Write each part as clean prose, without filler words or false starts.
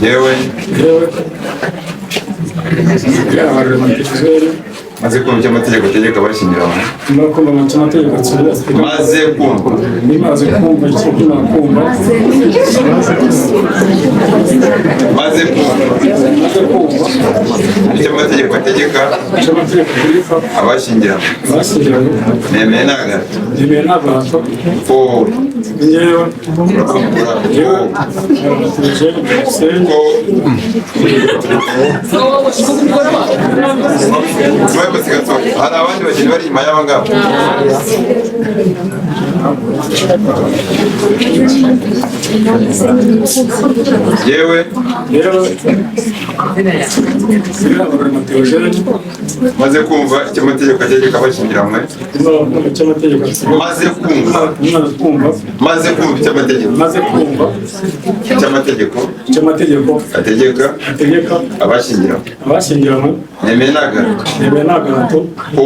Yewe maze kumva amategeko ategeka abashyingiranywe maze kumva icyo amategeko ategeka abashyingiranywe nemeye n'agahato ko hari abandi bageni bari inyuma y'aba ngaba. Yewe maze kumva icyo amategeko ategeka abashyingiranywe maze kumva icyo amategeko ategeka abashyingiranywe nemeye n'agahato ko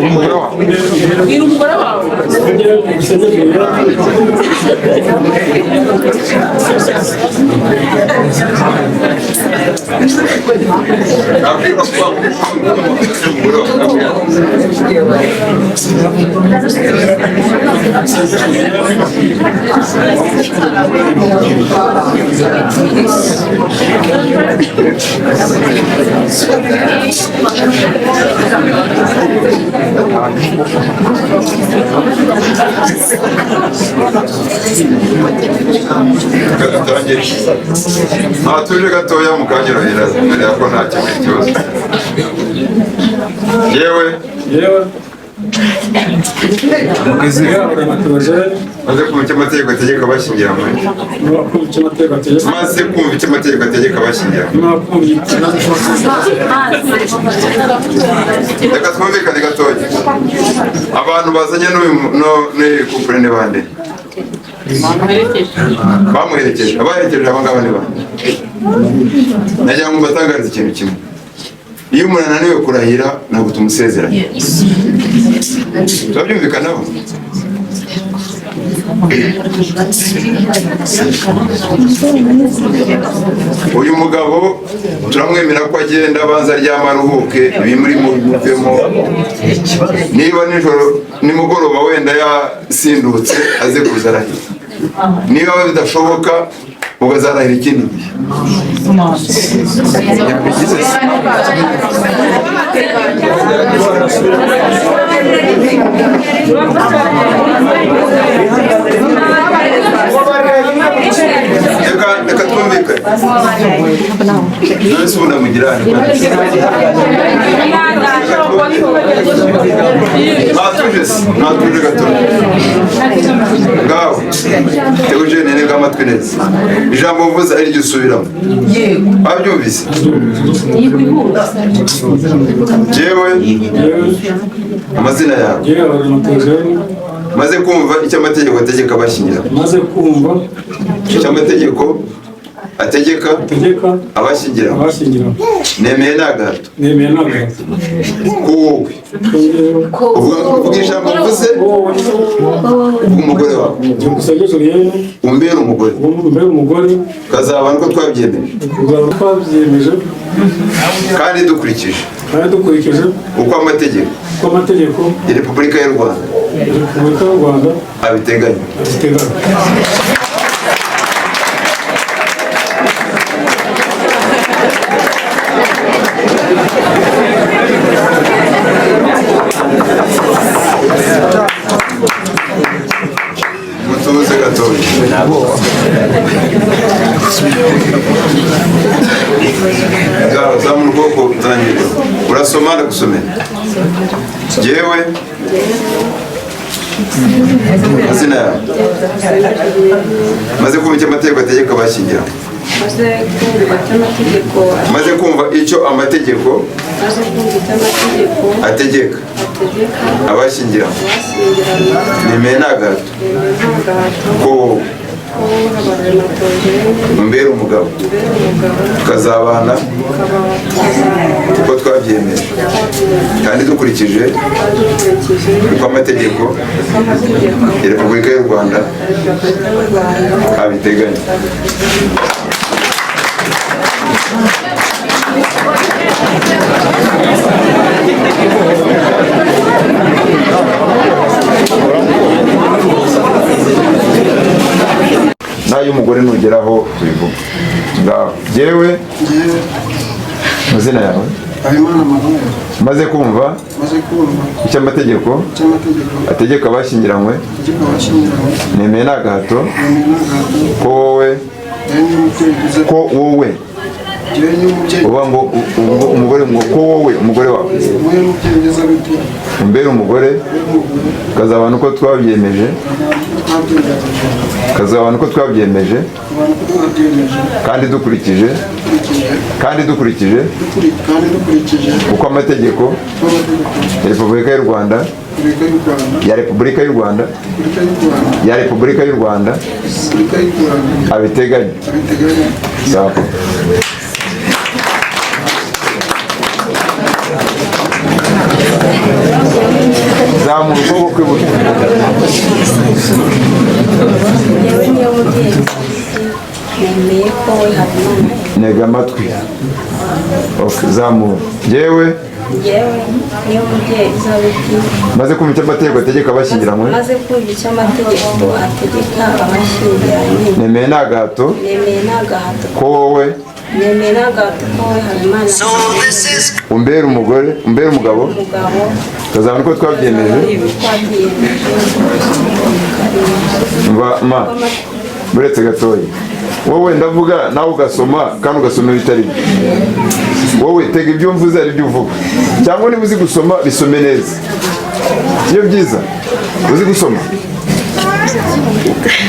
umugore wawe tuje gatoya mukanyorohera mbere ko nta kibazo. Yewe maze kumva icyo amategeko ategeka abashyingiranywe reka twumvikane gatoya. Abantu bazanye n'uyu kupure ni bande? Bamuherekeje. Abaherekeje aba ngaba ni bande? Nagira ngo mbatangarize ikintu kimwe. Iyo umuntu ananiwe kurahira ntabwo tumusezeranya. Turabyumvikanaho? Uyu mugabo turamwemera ko agenda abanza aryama aruhuke ibimuri mu bimuvemo, niba nijoro nimugoroba wenda yasindutse aze kuza arahira, niba bidashoboka ukazarahira ikindi gihe. Reka twumvikane. None se ubu ndamugirane mwatuje gatoya ngawe Eugene nega amatwi neza, ijambo mvuze ari ryo usubiramo. Wabyumvise? Jewe amazina yawe maze kumva icyo amategeko ategeka abashyingiranywe icyo amategeko ategeka abashyingiranywe nemeye n'agahato ko wowe uvuga ijambo mvuze umugore wawe umbere umugore ukazabana uko twabyemeje kandi dukurikije uko amategeko ya Repubulika y'u Rwanda abiteganya. Mutuze gatoya. Zamura ukuboko utangira. Urasoma ndagusomera. Jewe mazina yawe maze kumva icyo amategeko ategeka abashyingiranywe maze kumva icyo amategeko ategeka abashyingiranywe nemeye n'agahato ko umbere umugabo tukazabana uko twabyemeje kandi dukurikije uko amategeko ya Repubulika y'u Rwanda abiteganya. Nayo umugore nugeraho tubivuga ngaho. Jewe mazina yawe maze kumva icyo amategeko ategeka abashyingiranywe nemeye n'agahato ko wowe uba ngo umugore ngo ko wowe umugore wawe umbere umugore ukazabana uko twabyemeje kandi dukurikije uko amategeko ya Repubulika y'u Rwanda abiteganya. Sawa. Zamura ukuboko kw'iburyo. Ntega amatwi. Zamura. Jewe niyo mubyeyi Zabiti maze kumva icyo amategeko ategeka abashyingiranywe nemeye n'agahato ko wowe umbere umugabo tukazabona uko twabyemeje ma buretse gatoya. Wowe ndavuga nawe ugasoma kandi ugasoma ibitari byo. Wowe tega ibyo mvuze ari byo uvuga, cyangwa niba uzi gusoma bisome neza. Iyo byiza uzi gusoma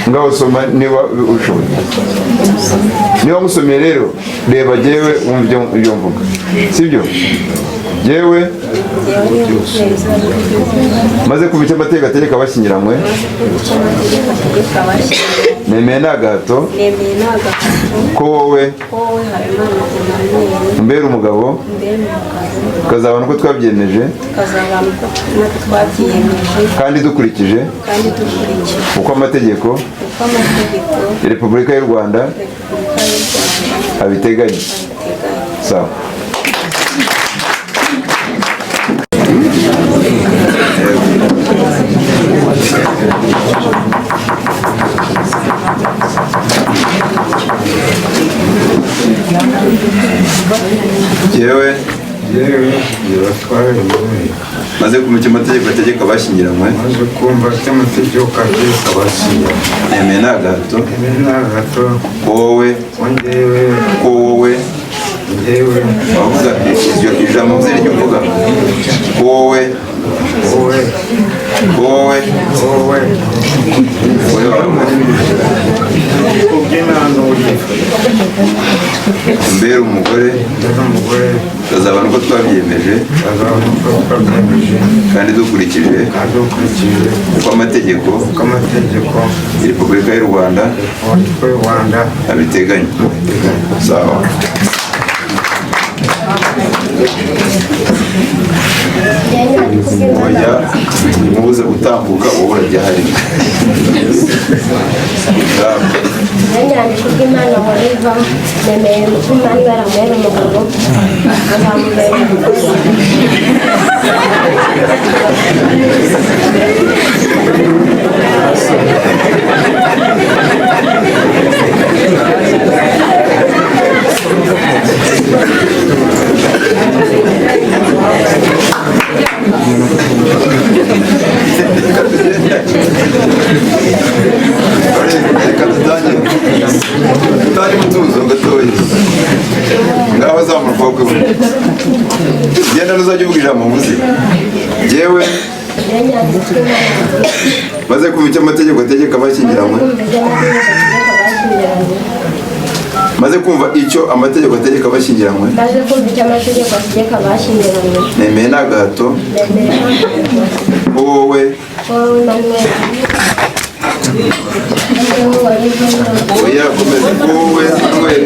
ngaho usoma niba ushoboye. Niba musomeye rero reba jewe wumva ibyo mvuga, sibyo? Jewe maze kumva icyo amategeko ategeka abashyingiranywe nemeye n'agahato ko wowe umbere umugabo tukazabana uko twabyemeje kandi dukurikije uko amategeko ya Repubulika y'u Rwanda abiteganya. Sawa. Jewe maze kumva icyo amategeko ategeka abashyingiranywe nemeye n'agahato ko wowe wavuga ijambo muzere ryo uvuga ko wowe umbere umugore tukazabana uko twabyemeje kandi dukurikije uko amategeko ya Repubulika y'u Rwanda abiteganya. Sawa. Oya mubuze gutambuka wowe urajya hari. Nanjye kubw'Imana wariva nemeye Imana yaramera umugabo azamubera Tutari mutuzo gatoya ngaho zamura ukuboko kw'iburyo genda nuzajya uvuga ijambo mvuze. Jewe maze kumva icyo amategeko ategeka abashyingiranywe nemeye n'agahato wowe oya ongera ukomeze. Wowe Manuel.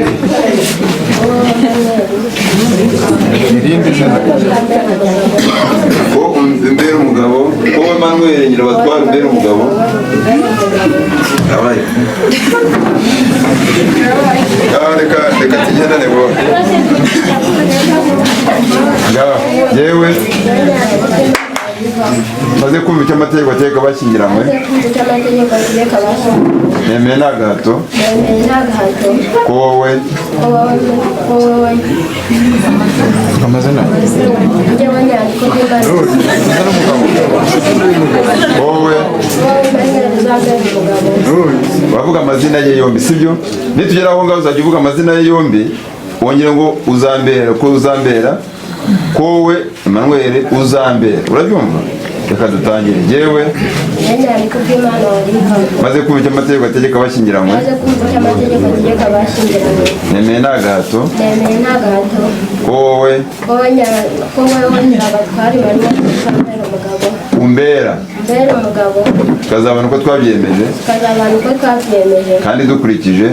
Ko umbera umugabo. Wowe Manuel Nyirabatwara umbera umugabo. Abaye. Reka tugendane bo. Yewe maze kumva icyo amategeko ategeka bashyingiranywe. Nemeye nta gahato ko wowe amazina wowe bavuga amazina ye yombi, sibyo? Nitugera aho ngaho uzajya uvuga amazina ye yombi, wongere ngo uzambera ko uzambera ko wowe Emmanuel uzambera. Urabyumva? Reka dutangire. Jewe maze kumva icyo amategeko ategeka bashyingiranywe. Nemeye nta gahato ko wowe umbera tukazabona uko twabyemeje kandi dukurikije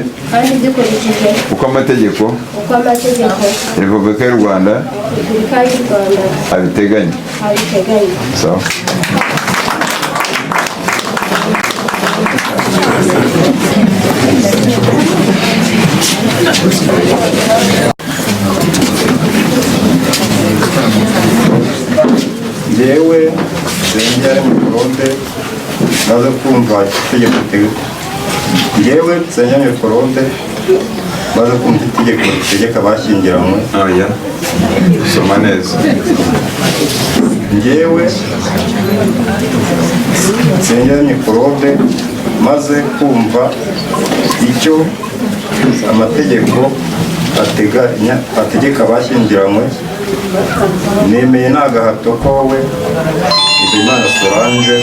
uko amategeko Repubulika y'u Rwanda abiteganya. So yewe Senyeri Mikorobe maze kumva itegeko yewe Senyeri Mikorobe maze kumva itegeko ritegeka abashyingiranywe. oya soma neza. Yewe Senyeri Mikorobe maze kumva icyo amategeko ategeka abashyingiranywe. Nemeye nta gahato ko wowe Nizeyimana Solange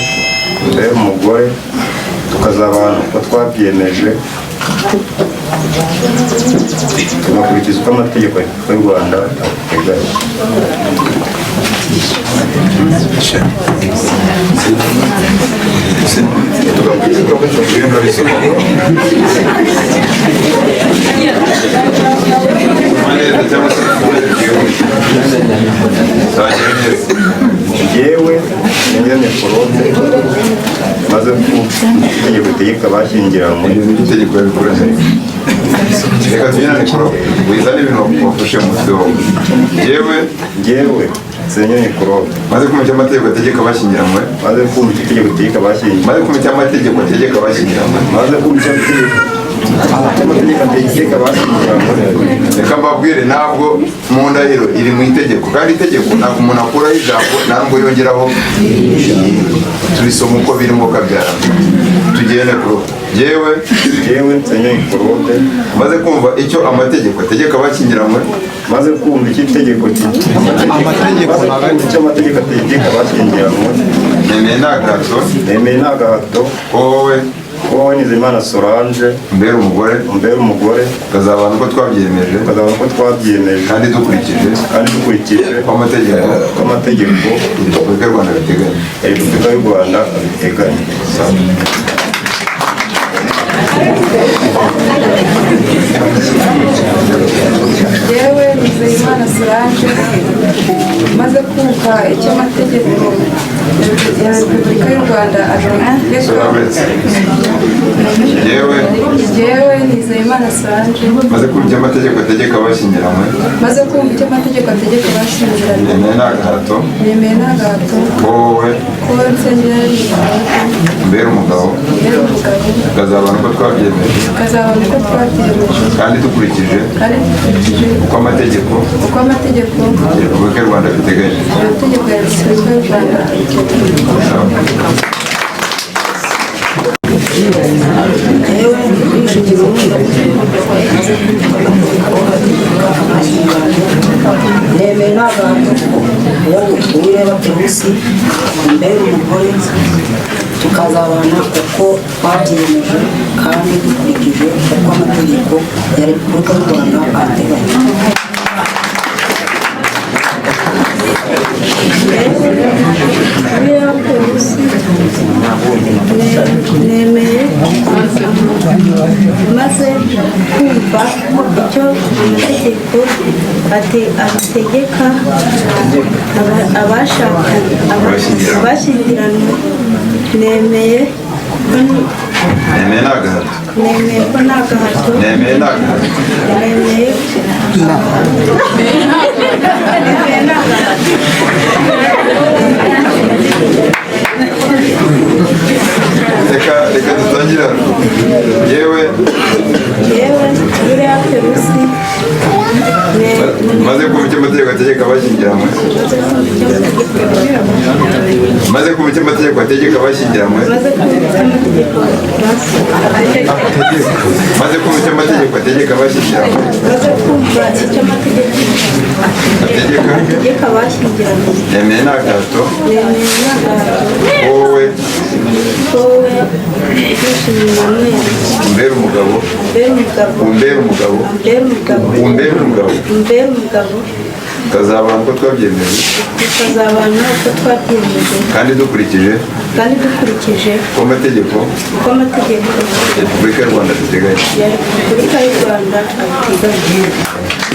umbera umugore tukazabana uko twabyemeje tugakurikiza uko amategeko y'u Rwanda ateganya. Yewe Senyeri Mikorobe maze kumva itegeko ritegeka abashyingiranywe. Itegeko yabikuranye. Reka tugendane kuro wizane ibintu wafashe mu mutwe wawe. Yewe Senyeri Mikorobe maze kumva icyo amategeko ategeka abashyingiranywe. maze kumva itegeko ritegeka abashyingiranywe. Maze kumva icyo amategeko ategeka abashyingiranywe. maze kumva icyo amategeko ategeka abashyingiranywe. Reka mbabwire, ntabwo mu ndahiro iri mu itegeko, kandi itegeko ntabwo umuntu akuraho ijambo ntabwo yongeraho. Tubisoma uko birimo kabyara. Tugende kuro. Yewe Senyeri Mikorobe maze kumva icyo amategeko ategeka abashyingiranywe. maze kumva icyo itegeko amategeko ategeka abashyingiranywe. Nemeye nta gahato ko wowe Nizeyimana Solange umbera umugore tukazabana uko twabyemeje kandi dukurikije uko amategeko Repubulika y'u Rwanda abiteganya. Yewe Nizeyimana Solange maze kumva icyo amategeko ya Repubulika y'u Rwanda Yewe Nizeyimana Solange maze kumva icyo amategeko ategeka abashyingiranywe. Nemeye nta gahato ko wowe Senyeri umbera umugabo tukazabana uko twabyemeje kandi dukurikije uko amategeko Repubulika y'u Rwanda abiteganya. Nemeye nta gahato wowe Uwireba Perusi umbera umugore tukazabana uko twabyemeje kandi dukurikije uko amategeko ya Repubulika y'u Rwanda abiteganya. Nemeye maze kumva icyo amategeko ategeka abashyingiranywe, nemeye nemeye nta gahato nemeye ko nta gahato nemeye nta gahato nemeye nta gahato reka dutangire hano. yewe buriya perusi maze kumva icyo amategeko ategeka abashyingiranywe maze kumva icyo amategeko ategeka abashyingiranywe maze kumva icyo amategeko ategeka abashyingiranywe ategeka abashyingiranywe, nemeye nta gahato nemeye nta gahato wowe Emmanuel umbere umugabo umbere umugabo tukazabana uko twabyemeje kandi dukurikije uko amategeko ya Repubulika y'u Rwanda ateganya.